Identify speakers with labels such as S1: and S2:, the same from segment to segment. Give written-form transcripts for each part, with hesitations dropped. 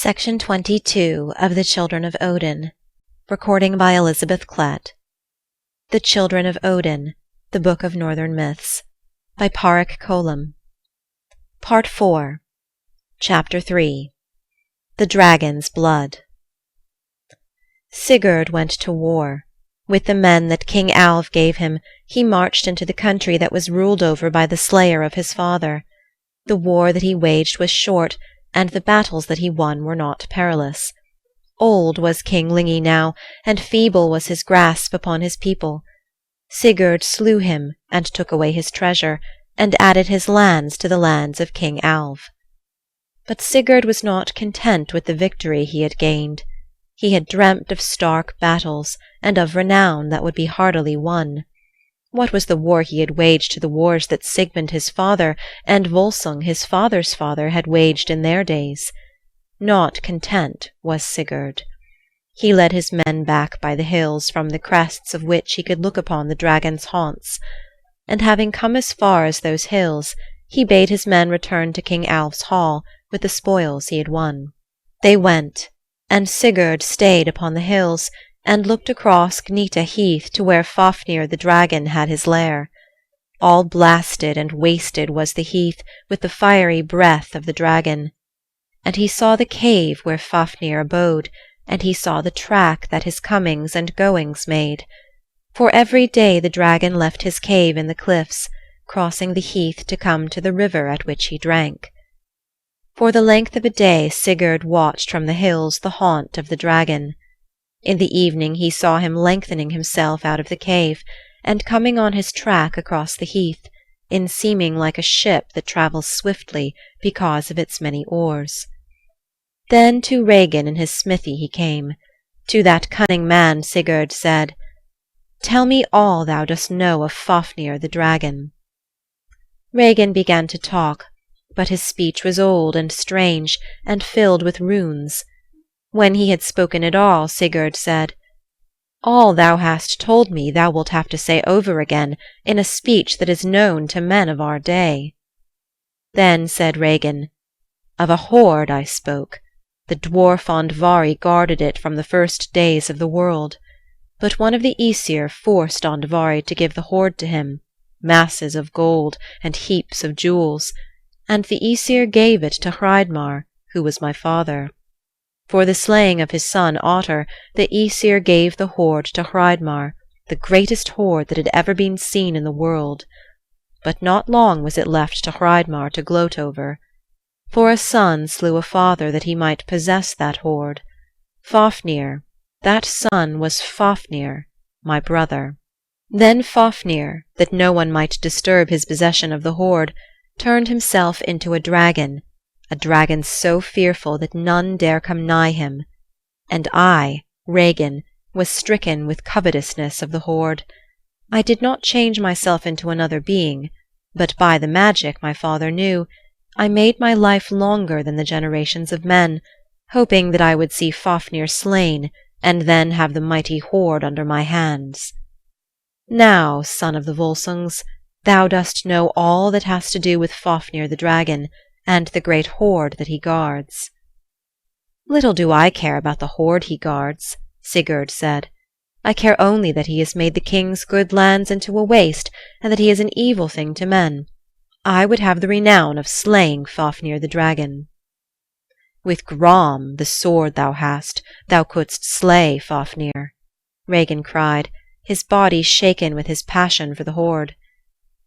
S1: Section 22 of The Children of Odin. Recording by Elizabeth Klett. The Children of Odin, The Book of Northern Myths. By Padraic Colum. Part 4. Chapter 3. The Dragon's Blood. Sigurd went to war. With the men that King Alv gave him, he marched into the country that was ruled over by the slayer of his father. The war that he waged was short, and the battles that he won were not perilous. Old was King Lingi now, and feeble was his grasp upon his people. Sigurd slew him, and took away his treasure, and added his lands to the lands of King Alv. But Sigurd was not content with the victory he had gained. He had dreamt of stark battles, and of renown that would be hardily won. What was the war he had waged to the wars that Sigmund his father and Volsung his father's father had waged in their days? Not content was Sigurd. He led his men back by the hills, from the crests of which he could look upon the dragon's haunts. And having come as far as those hills, he bade his men return to King Alv's hall with the spoils he had won. They went, and Sigurd stayed upon the hills, and looked across Gnita Heath to where Fafnir the dragon had his lair. All blasted and wasted was the heath with the fiery breath of the dragon. And he saw the cave where Fafnir abode, and he saw the track that his comings and goings made. For every day the dragon left his cave in the cliffs, crossing the heath to come to the river at which he drank. For the length of a day Sigurd watched from the hills the haunt of the dragon. In the evening he saw him lengthening himself out of the cave, and coming on his track across the heath, in seeming like a ship that travels swiftly because of its many oars. Then to Regin in his smithy he came. To that cunning man Sigurd said, "Tell me all thou dost know of Fafnir the dragon." Regin began to talk, but his speech was old and strange, and filled with runes. When he had spoken it all, Sigurd said, "All thou hast told me thou wilt have to say over again in a speech that is known to men of our day." Then said Regin, "Of a hoard I spoke. The dwarf Andvari guarded it from the first days of the world. But one of the Aesir forced Andvari to give the hoard to him, masses of gold and heaps of jewels, and the Aesir gave it to Hreidmar, who was my father. For the slaying of his son Otter, the Aesir gave the hoard to Hreidmar, the greatest hoard that had ever been seen in the world. But not long was it left to Hreidmar to gloat over. For a son slew a father that he might possess that hoard. Fafnir, that son was Fafnir, my brother. Then Fafnir, that no one might disturb his possession of the hoard, turned himself into a dragon so fearful that none dare come nigh him. And I, Regin, was stricken with covetousness of the hoard. I did not change myself into another being, but by the magic my father knew, I made my life longer than the generations of men, hoping that I would see Fafnir slain, and then have the mighty hoard under my hands. Now, son of the Volsungs, thou dost know all that has to do with Fafnir the dragon, and the great hoard that he guards." "Little do I care about the hoard he guards," Sigurd said. "I care only that he has made the king's good lands into a waste, and that he is an evil thing to men. I would have the renown of slaying Fafnir the dragon." "With Gram, the sword thou hast, thou couldst slay Fafnir," Regin cried, his body shaken with his passion for the hoard.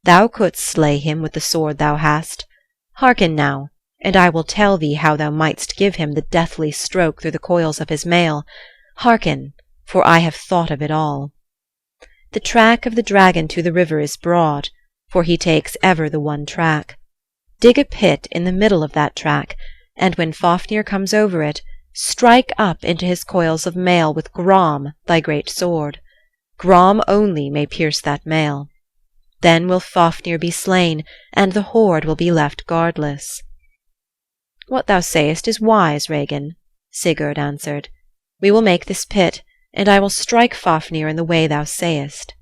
S1: "Thou couldst slay him with the sword thou hast. Hearken now, and I will tell thee how thou mightst give him the deathly stroke through the coils of his mail. Hearken, for I have thought of it all. The track of the dragon to the river is broad, for he takes ever the one track. Dig a pit in the middle of that track, and when Fafnir comes over it, strike up into his coils of mail with Gram, thy great sword. Gram only may pierce that mail. Then will Fafnir be slain, and the hoard will be left guardless." "What thou sayest is wise, Regin," Sigurd answered. "We will make this pit, and I will strike Fafnir in the way thou sayest."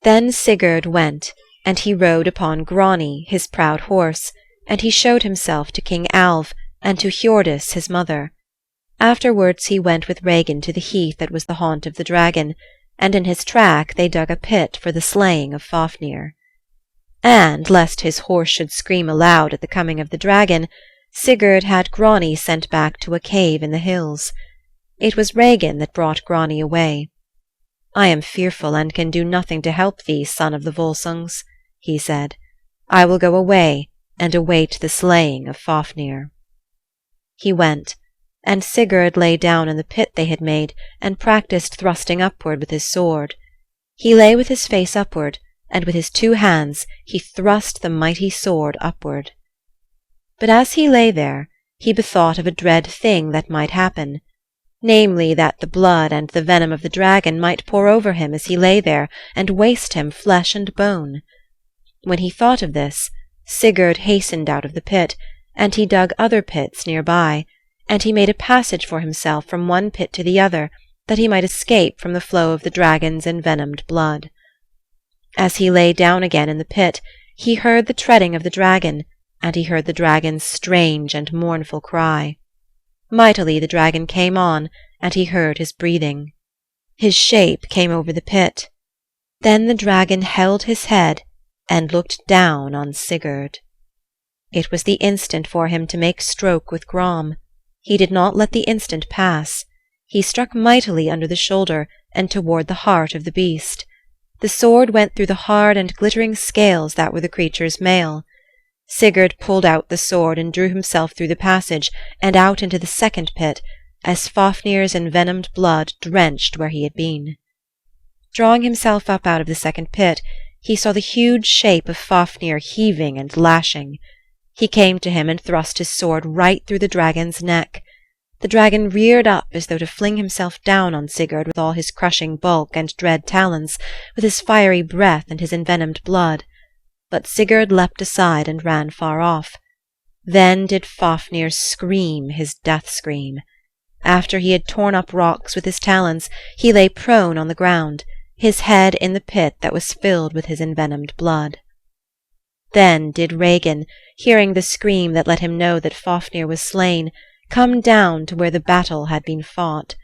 S1: Then Sigurd went, and he rode upon Grani, his proud horse, and he showed himself to King Alv, and to Hjordis his mother. Afterwards he went with Regin to the heath that was the haunt of the dragon, and in his track they dug a pit for the slaying of Fafnir. And, lest his horse should scream aloud at the coming of the dragon, Sigurd had Grani sent back to a cave in the hills. It was Regin that brought Grani away. "I am fearful and can do nothing to help thee, son of the Volsungs," he said. "I will go away and await the slaying of Fafnir." He went, and Sigurd lay down in the pit they had made and practised thrusting upward with his sword. He lay with his face upward, and with his 2 hands he thrust the mighty sword upward. But as he lay there, he bethought of a dread thing that might happen, namely that the blood and the venom of the dragon might pour over him as he lay there and waste him flesh and bone. When he thought of this, Sigurd hastened out of the pit, and he dug other pits near by, and he made a passage for himself from one pit to the other, that he might escape from the flow of the dragon's envenomed blood. As he lay down again in the pit, he heard the treading of the dragon, and he heard the dragon's strange and mournful cry. Mightily the dragon came on, and he heard his breathing. His shape came over the pit. Then the dragon held his head and looked down on Sigurd. It was the instant for him to make stroke with Gram. He did not let the instant pass. He struck mightily under the shoulder and toward the heart of the beast. The sword went through the hard and glittering scales that were the creature's mail. Sigurd pulled out the sword and drew himself through the passage and out into the second pit, as Fafnir's envenomed blood drenched where he had been. Drawing himself up out of the second pit, he saw the huge shape of Fafnir heaving and lashing. He came to him and thrust his sword right through the dragon's neck. The dragon reared up as though to fling himself down on Sigurd with all his crushing bulk and dread talons, with his fiery breath and his envenomed blood. But Sigurd leapt aside and ran far off. Then did Fafnir scream his death scream. After he had torn up rocks with his talons, he lay prone on the ground, his head in the pit that was filled with his envenomed blood. Then did Regin, hearing the scream that let him know that Fafnir was slain, come down to where the battle had been fought.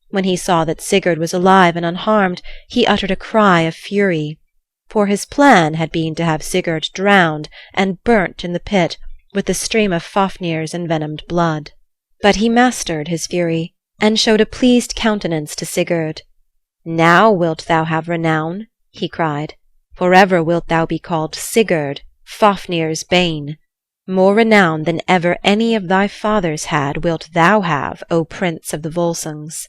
S1: When he saw that Sigurd was alive and unharmed, he uttered a cry of fury. For his plan had been to have Sigurd drowned and burnt in the pit with the stream of Fafnir's envenomed blood. But he mastered his fury, and showed a pleased countenance to Sigurd. "Now wilt thou have renown," he cried. "Forever wilt thou be called Sigurd, Fafnir's bane. More renown than ever any of thy fathers had wilt thou have, O Prince of the Volsungs."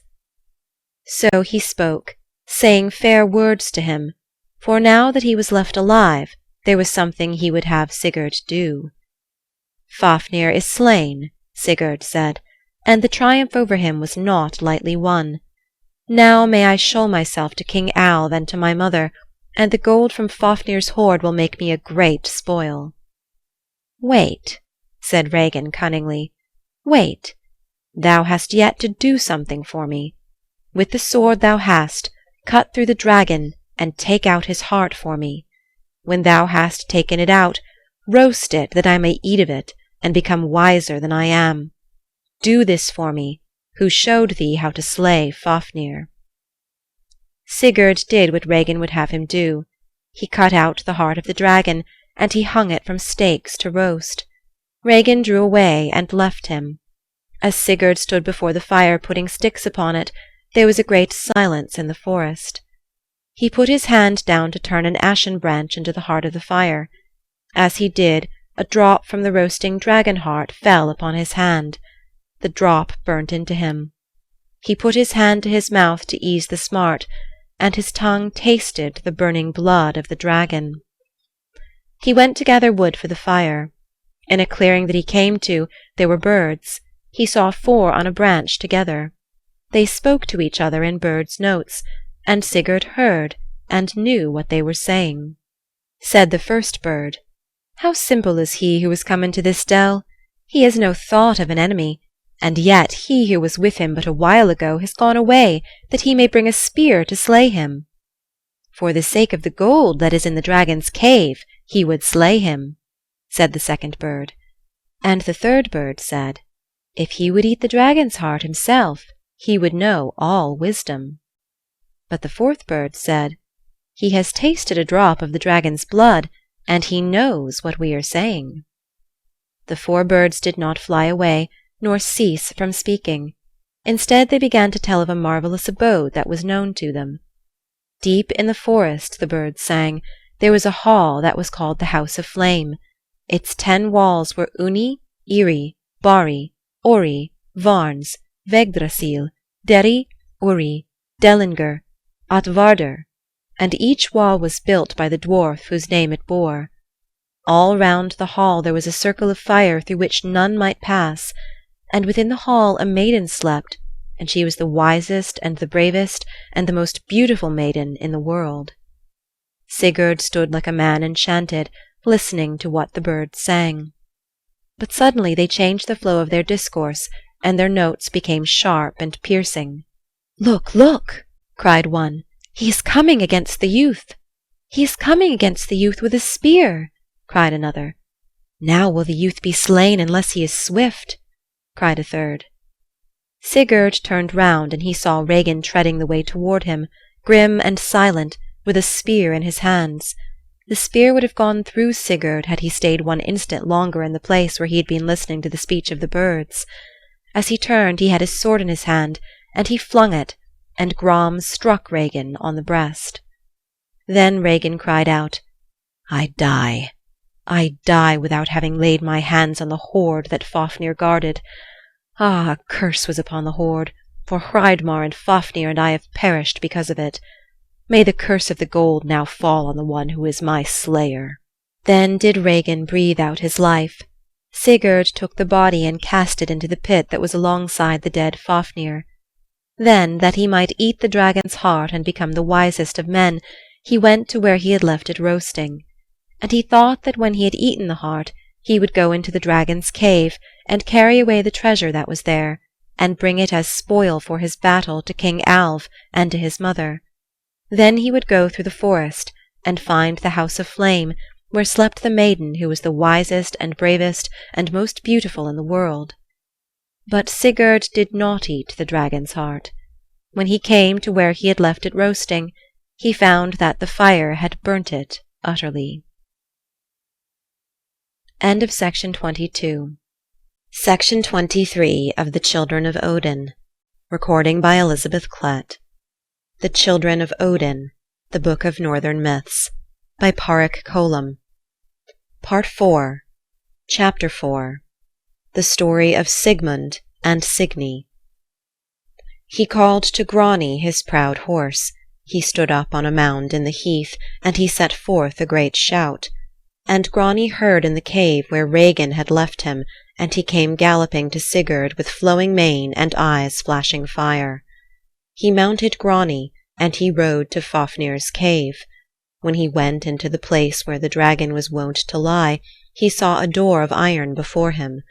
S1: So he spoke, saying fair words to him, for now that he was left alive, there was something he would have Sigurd do. "Fafnir is slain," Sigurd said, "and the triumph over him was not lightly won. Now may I show myself to King Alv and to my mother, and the gold from Fafnir's hoard will make me a great spoil." "Wait," said Regin cunningly. "Wait. Thou hast yet to do something for me. With the sword thou hast, cut through the dragon and take out his heart for me. When thou hast taken it out, roast it that I may eat of it and become wiser than I am. Do this for me, who showed thee how to slay Fafnir." Sigurd did what Regin would have him do. He cut out the heart of the dragon, and he hung it from stakes to roast. Regin drew away and left him. As Sigurd stood before the fire putting sticks upon it, there was a great silence in the forest. He put his hand down to turn an ashen branch into the heart of the fire. As he did, a drop from the roasting dragon-heart fell upon his hand. The drop burnt into him. He put his hand to his mouth to ease the smart, and his tongue tasted the burning blood of the dragon. He went to gather wood for the fire. In a clearing that he came to, there were birds. He saw 4 on a branch together. They spoke to each other in birds' notes, and Sigurd heard and knew what they were saying. Said the first bird, "How simple is he who has come into this dell! He has no thought of an enemy, and yet he who was with him but a while ago has gone away, that he may bring a spear to slay him. For the sake of the gold that is in the dragon's cave, he would slay him," said the second bird. And the third bird said, If he would eat the dragon's heart himself, he would know all wisdom. But the fourth bird said, He has tasted a drop of the dragon's blood, and he knows what we are saying. The four birds did not fly away, nor cease from speaking. Instead they began to tell of a marvelous abode that was known to them. Deep in the forest, the birds sang, there was a hall that was called the House of Flame. Its 10 walls were Uni, Iri, Bari, Ori, Varns, Vegdrasil, Deri, Uri, Dellinger, Atvarder, and each wall was built by the dwarf whose name it bore. All round the hall there was a circle of fire through which none might pass, and within the hall a maiden slept, and she was the wisest and the bravest and the most beautiful maiden in the world. Sigurd stood like a man enchanted, listening to what the birds sang. But suddenly they changed the flow of their discourse, and their notes became sharp and piercing. "Look, look!" cried one. "He is coming against the youth!" "He is coming against the youth with a spear!" cried another. "Now will the youth be slain unless he is swift!" cried a third. Sigurd turned round, and he saw Regin treading the way toward him, grim and silent, with a spear in his hands. The spear would have gone through Sigurd had he stayed one instant longer in the place where he had been listening to the speech of the birds. As he turned he had his sword in his hand, and he flung it, and Gram struck Regin on the breast. Then Regin cried out, I die without having laid my hands on the hoard that Fafnir guarded. Ah, a curse was upon the hoard, for Hreidmar and Fafnir and I have perished because of it. May the curse of the gold now fall on the one who is my slayer." Then did Regin breathe out his life. Sigurd took the body and cast it into the pit that was alongside the dead Fafnir. Then, that he might eat the dragon's heart and become the wisest of men, he went to where he had left it roasting. And he thought that when he had eaten the heart, he would go into the dragon's cave and carry away the treasure that was there, and bring it as spoil for his battle to King Alv and to his mother. Then he would go through the forest and find the House of Flame, where slept the maiden who was the wisest and bravest and most beautiful in the world. But Sigurd did not eat the dragon's heart. When he came to where he had left it roasting, he found that the fire had burnt it utterly. End of Section 22. Section 23 of The Children of Odin. Recording by Elizabeth Klett. The Children of Odin, The Book of Northern Myths, by Padraic Colum. Part 4. Chapter 4. The Story of Sigmund and Signy. He called to Grani his proud horse. He stood up on a mound in the heath, and he set forth a great shout. And Grani heard in the cave where Regin had left him, and he came galloping to Sigurd with flowing mane and eyes flashing fire. He mounted Grani, and he rode to Fafnir's cave. When he went into the place where the dragon was wont to lie, he saw a door of iron before him.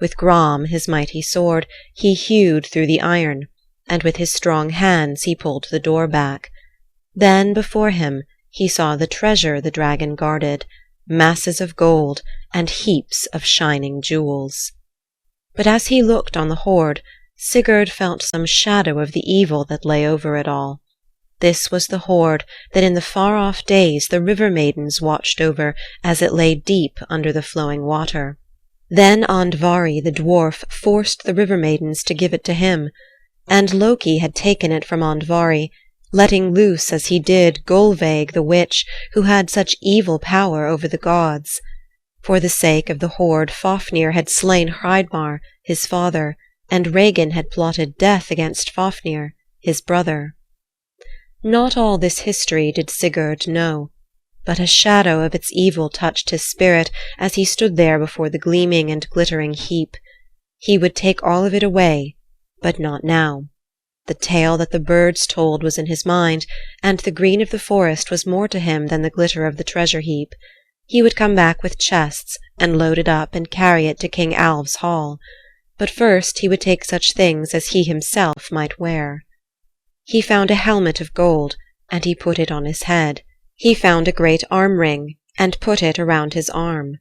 S1: With Gram, his mighty sword, he hewed through the iron, and with his strong hands he pulled the door back. Then before him he saw the treasure the dragon guarded, masses of gold and heaps of shining jewels. But as he looked on the hoard, Sigurd felt some shadow of the evil that lay over it all. This was the hoard that in the far-off days the river maidens watched over as it lay deep under the flowing water. Then Andvari the dwarf forced the river maidens to give it to him, and Loki had taken it from Andvari, letting loose as he did Gulveig the witch, who had such evil power over the gods. For the sake of the hoard Fafnir had slain Hreidmar, his father, and Regin had plotted death against Fafnir, his brother. Not all this history did Sigurd know, but a shadow of its evil touched his spirit as he stood there before the gleaming and glittering heap. He would take all of it away, but not now. The tale that the birds told was in his mind, and the green of the forest was more to him than the glitter of the treasure heap. He would come back with chests, and load it up and carry it to King Alv's hall. But first he would take such things as he himself might wear. He found a helmet of gold, and he put it on his head. He found a great arm-ring, and put it around his arm.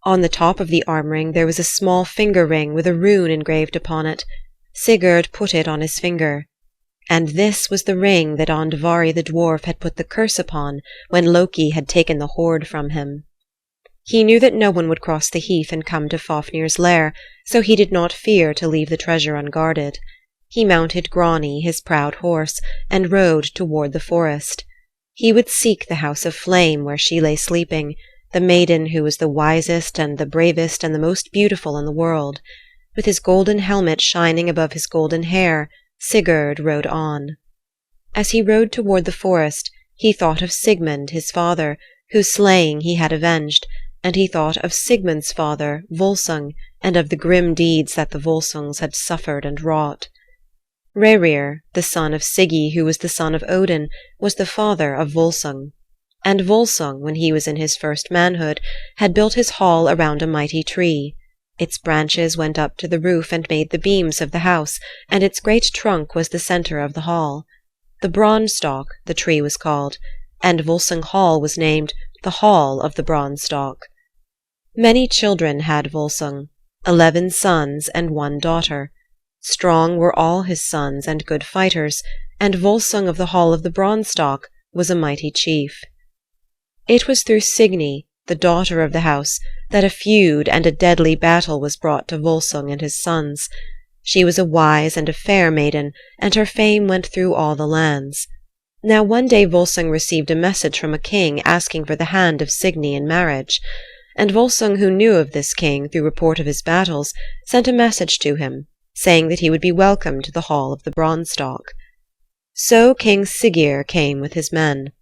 S1: On the top of the arm-ring there was a small finger-ring with a rune engraved upon it. Sigurd put it on his finger. And this was the ring that Andvari the dwarf had put the curse upon when Loki had taken the hoard from him. He knew that no one would cross the heath and come to Fafnir's lair, so he did not fear to leave the treasure unguarded. He mounted Grani, his proud horse, and rode toward the forest. He would seek the house of flame where she lay sleeping, the maiden who was the wisest and the bravest and the most beautiful in the world. With his golden helmet shining above his golden hair, Sigurd rode on. As he rode toward the forest, he thought of Sigmund, his father, whose slaying he had avenged, and he thought of Sigmund's father, Volsung, and of the grim deeds that the Volsungs had suffered and wrought. Rerir, the son of Siggi, who was the son of Odin, was the father of Volsung. And Volsung, when he was in his first manhood, had built his hall around a mighty tree. Its branches went up to the roof and made the beams of the house, and its great trunk was the center of the hall. The Bronze-stalk, the tree was called, and Volsung Hall was named the Hall of the Bronze-stalk. Many children had Volsung, 11 sons and 1 daughter. Strong were all his sons and good fighters, and Volsung of the Hall of the Bronze-stalk was a mighty chief. It was through Signy, the daughter of the house, that a feud and a deadly battle was brought to Volsung and his sons. She was a wise and a fair maiden, and her fame went through all the lands. Now one day Volsung received a message from a king asking for the hand of Signy in marriage, and Volsung, who knew of this king through report of his battles, sent a message to him, saying that he would be welcome to the Hall of the Bronze-stalk. So King Siggeir came with his men.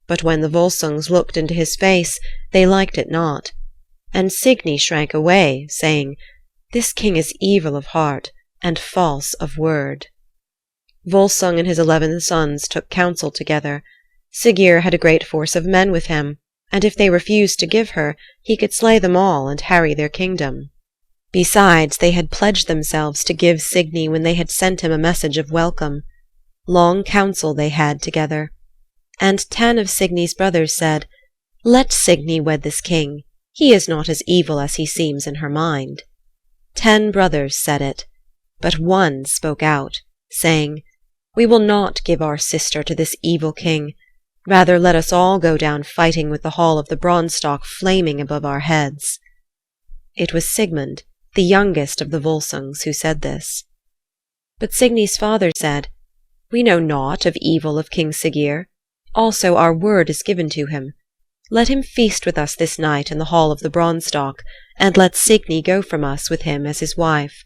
S1: But when the Volsungs looked into his face, they liked it not. And Signy shrank away, saying, "This king is evil of heart, and false of word." Volsung and his 11 sons took counsel together. Siggeir had a great force of men with him, and if they refused to give her, he could slay them all and harry their kingdom. Besides, they had pledged themselves to give Signy when they had sent him a message of welcome. Long counsel they had together. And 10 of Signy's brothers said, "Let Signy wed this king. He is not as evil as he seems in her mind." 10 brothers said it, but one spoke out, saying, "We will not give our sister to this evil king. Rather let us all go down fighting with the Hall of the Bronze-stalk flaming above our heads." It was Sigmund, the youngest of the Volsungs, who said this. But Signy's father said, "We know naught of evil of King Siggeir. Also our word is given to him. Let him feast with us this night in the Hall of the Bronze-stalk, and let Signy go from us with him as his wife."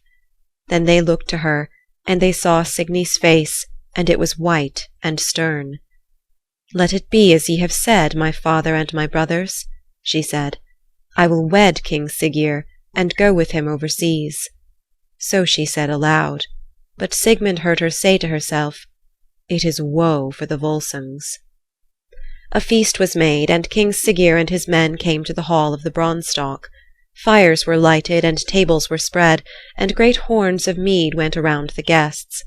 S1: Then they looked to her, and they saw Signy's face, and it was white and stern. "Let it be as ye have said, my father and my brothers," she said. "I will wed King Siggeir, and go with him overseas." So she said aloud, but Sigmund heard her say to herself, "It is woe for the Volsungs." A feast was made, and King Siggeir and his men came to the Hall of the Bronze-stalk. Fires were lighted, and tables were spread, and great horns of mead went around the guests.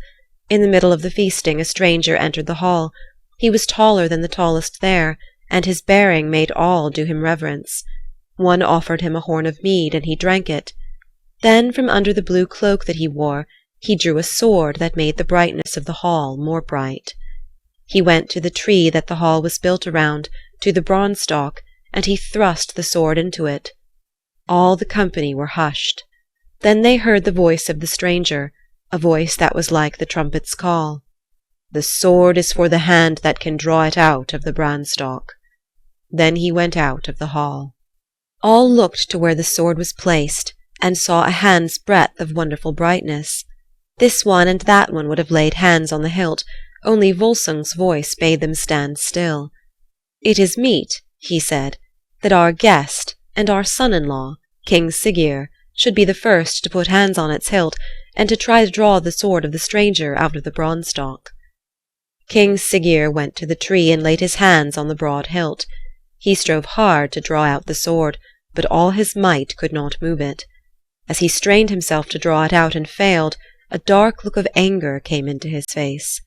S1: In the middle of the feasting a stranger entered the hall. He was taller than the tallest there, and his bearing made all do him reverence. One offered him a horn of mead, and he drank it. Then from under the blue cloak that he wore, he drew a sword that made the brightness of the hall more bright. He went to the tree that the hall was built around, to the Bronze-stalk, and he thrust the sword into it. All the company were hushed. Then they heard the voice of the stranger, a voice that was like the trumpet's call. "The sword is for the hand that can draw it out of the Bronze-stalk." Then he went out of the hall. All looked to where the sword was placed, and saw a hand's breadth of wonderful brightness. This one and that one would have laid hands on the hilt, only Volsung's voice bade them stand still. "It is meet," he said, "that our guest and our son-in-law, King Siggeir, should be the first to put hands on its hilt, and to try to draw the sword of the stranger out of the Bronze-stalk." King Siggeir went to the tree and laid his hands on the broad hilt. He strove hard to draw out the sword, but all his might could not move it. As he strained himself to draw it out and failed, a dark look of anger came into his face.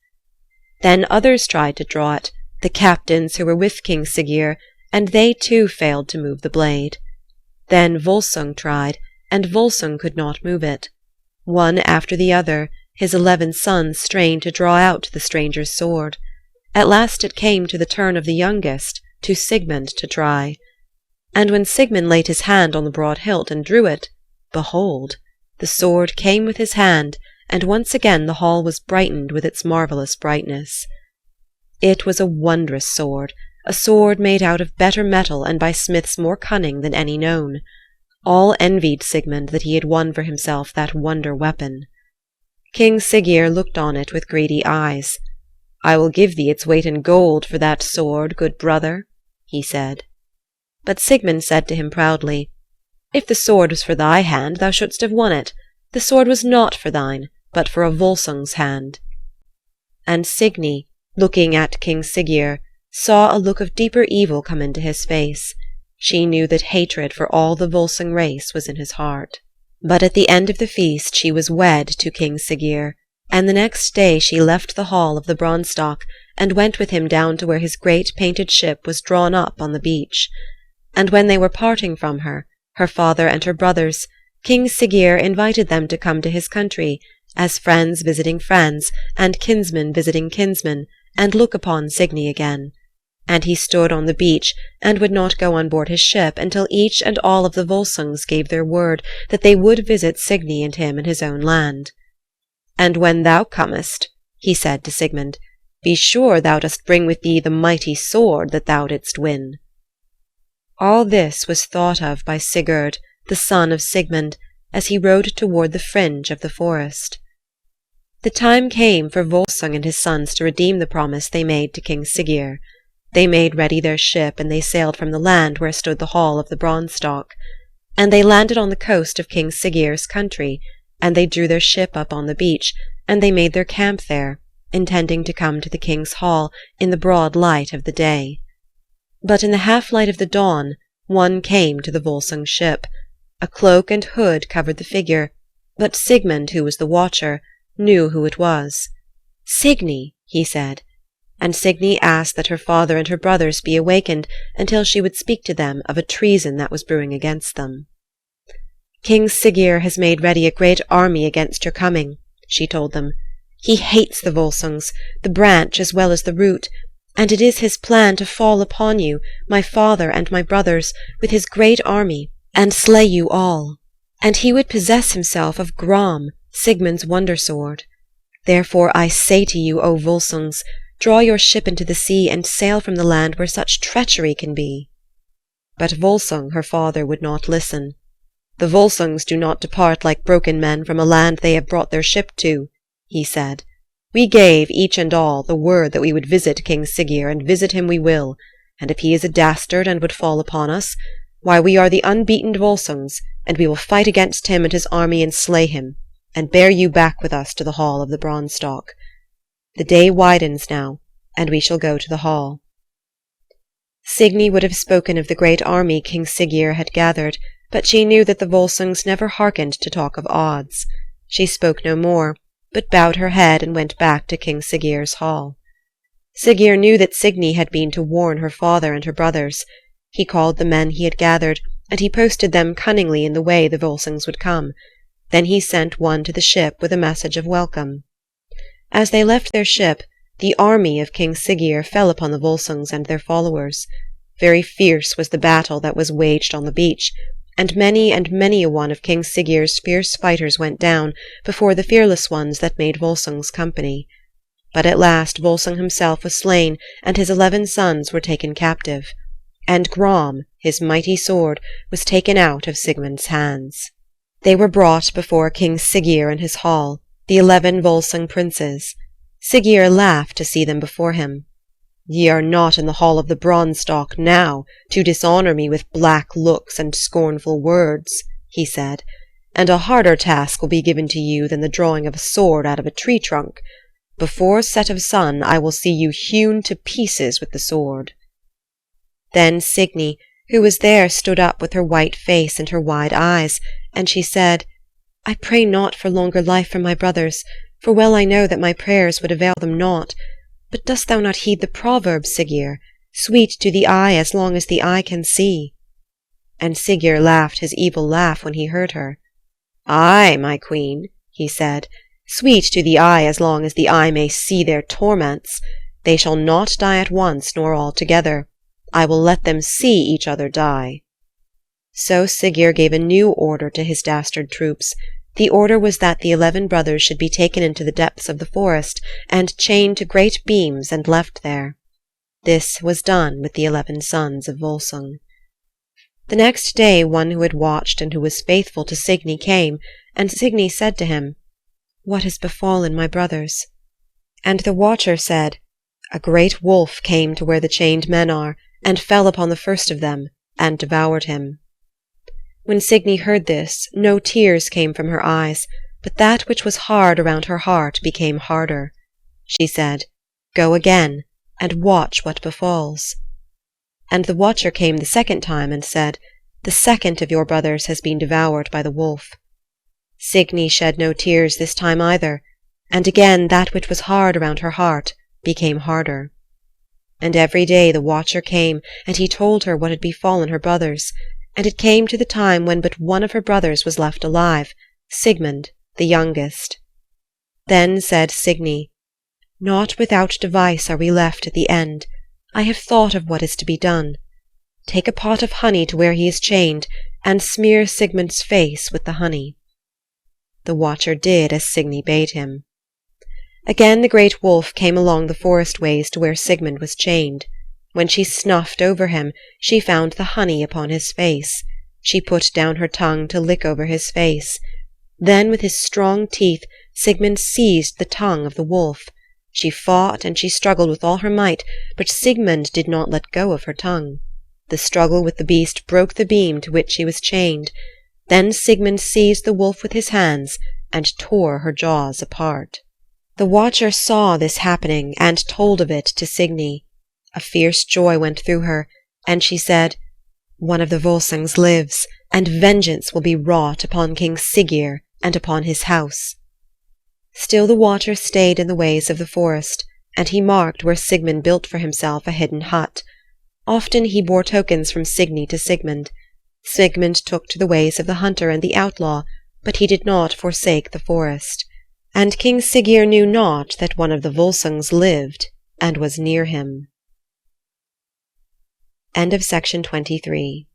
S1: Then others tried to draw it, the captains who were with King Siggeir, and they too failed to move the blade. Then Volsung tried, and Volsung could not move it. One after the other, his 11 sons strained to draw out the stranger's sword. At last it came to the turn of the youngest, to Sigmund, to try. And when Sigmund laid his hand on the broad hilt and drew it, behold, the sword came with his hand, and once again the hall was brightened with its marvellous brightness. It was a wondrous sword, a sword made out of better metal and by smiths more cunning than any known. All envied Sigmund that he had won for himself that wonder weapon. King Siggeir looked on it with greedy eyes. "I will give thee its weight in gold for that sword, good brother," he said. But Sigmund said to him proudly, "If the sword was for thy hand, thou shouldst have won it. The sword was not for thine, but for a Volsung's hand." And Signy, looking at King Siggeir, saw a look of deeper evil come into his face. She knew that hatred for all the Volsung race was in his heart. But at the end of the feast she was wed to King Siggeir, and the next day she left the hall of the Branstock and went with him down to where his great painted ship was drawn up on the beach. And when they were parting from her, her father and her brothers, King Siggeir invited them to come to his country, as friends visiting friends, and kinsmen visiting kinsmen, and look upon Signy again. And he stood on the beach, and would not go on board his ship until each and all of the Volsungs gave their word that they would visit Signy and him in his own land. "And when thou comest," he said to Sigmund, "be sure thou dost bring with thee the mighty sword that thou didst win." All this was thought of by Sigurd, the son of Sigmund, as he rode toward the fringe of the forest. The time came for Volsung and his sons to redeem the promise they made to King Siggeir. They made ready their ship, and they sailed from the land where stood the hall of the Branstock. And they landed on the coast of King Siggeir's country, and they drew their ship up on the beach, and they made their camp there, intending to come to the king's hall in the broad light of the day. But in the half-light of the dawn one came to the Volsung ship. A cloak and hood covered the figure, but Sigmund, who was the watcher, knew who it was. "Signy," he said. And Signy asked that her father and her brothers be awakened until she would speak to them of a treason that was brewing against them. "King Siggeir has made ready a great army against your coming," she told them. "He hates the Volsungs, the branch as well as the root, and it is his plan to fall upon you, my father and my brothers, with his great army, and slay you all. And he would possess himself of Gram, Sigmund's wonder sword. Therefore I say to you, O Volsungs, draw your ship into the sea and sail from the land where such treachery can be." But Volsung, her father, would not listen. "The Volsungs do not depart like broken men from a land they have brought their ship to," he said. "We gave, each and all, the word that we would visit King Siggeir, and visit him we will, and if he is a dastard and would fall upon us, why we are the unbeaten Volsungs, and we will fight against him and his army and slay him, and bear you back with us to the hall of the Branstock. The day widens now, and we shall go to the hall." Signy would have spoken of the great army King Siggeir had gathered, but she knew that the Volsungs never hearkened to talk of odds. She spoke no more, but bowed her head and went back to King Siggeir's hall. Siggeir knew that Signy had been to warn her father and her brothers. He called the men he had gathered, and he posted them cunningly in the way the Volsungs would come. Then he sent one to the ship with a message of welcome. As they left their ship, the army of King Siggeir fell upon the Volsungs and their followers. Very fierce was the battle that was waged on the beach, and many a one of King Siggeir's fierce fighters went down before the fearless ones that made Volsung's company. But at last Volsung himself was slain, and his 11 sons were taken captive. And Gram, his mighty sword, was taken out of Sigmund's hands. They were brought before King Siggeir in his hall, the 11 Volsung princes. Siggeir laughed to see them before him. "Ye are not in the hall of the Branstock now, to dishonour me with black looks and scornful words," he said, "and a harder task will be given to you than the drawing of a sword out of a tree trunk. Before set of sun I will see you hewn to pieces with the sword." Then Signy, who was there, stood up with her white face and her wide eyes, and she said, "I pray not for longer life for my brothers, for well I know that my prayers would avail them naught. But dost thou not heed the proverb, Siggeir, sweet to the eye as long as the eye can see?" and Siggeir laughed his evil laugh when he heard her. "Ay, my queen," he said, "sweet to the eye as long as the eye may see their torments. They shall not die at once nor all together. I will let them see each other die." So Siggeir gave a new order to his dastard troops. The order was that the 11 brothers should be taken into the depths of the forest and chained to great beams and left there. This was done with the 11 sons of Volsung. The next day one who had watched and who was faithful to Signy came, and Signy said to him, "What has befallen my brothers?" And the watcher said, "A great wolf came to where the chained men are, and fell upon the first of them, and devoured him." When Signy heard this, no tears came from her eyes, but that which was hard around her heart became harder. She said, "Go again, and watch what befalls." And the watcher came the second time and said, "The second of your brothers has been devoured by the wolf." Signy shed no tears this time either, and again that which was hard around her heart became harder. And every day the watcher came, and he told her what had befallen her brothers, and it came to the time when but one of her brothers was left alive, Sigmund, the youngest. Then said Signy, "Not without device are we left at the end. I have thought of what is to be done. Take a pot of honey to where he is chained, and smear Sigmund's face with the honey." The watcher did as Signy bade him. Again the great wolf came along the forest ways to where Sigmund was chained. When she snuffed over him, she found the honey upon his face. She put down her tongue to lick over his face. Then with his strong teeth Sigmund seized the tongue of the wolf. She fought and she struggled with all her might, but Sigmund did not let go of her tongue. The struggle with the beast broke the beam to which she was chained. Then Sigmund seized the wolf with his hands and tore her jaws apart. The watcher saw this happening and told of it to Signy. A fierce joy went through her, and she said, "One of the Volsungs lives, and vengeance will be wrought upon King Siggeir and upon his house." Still the watcher stayed in the ways of the forest, and he marked where Sigmund built for himself a hidden hut. Often he bore tokens from Signy to Sigmund. Sigmund took to the ways of the hunter and the outlaw, but he did not forsake the forest. And King Siggeir knew not that one of the Volsungs lived and was near him. End of section 23.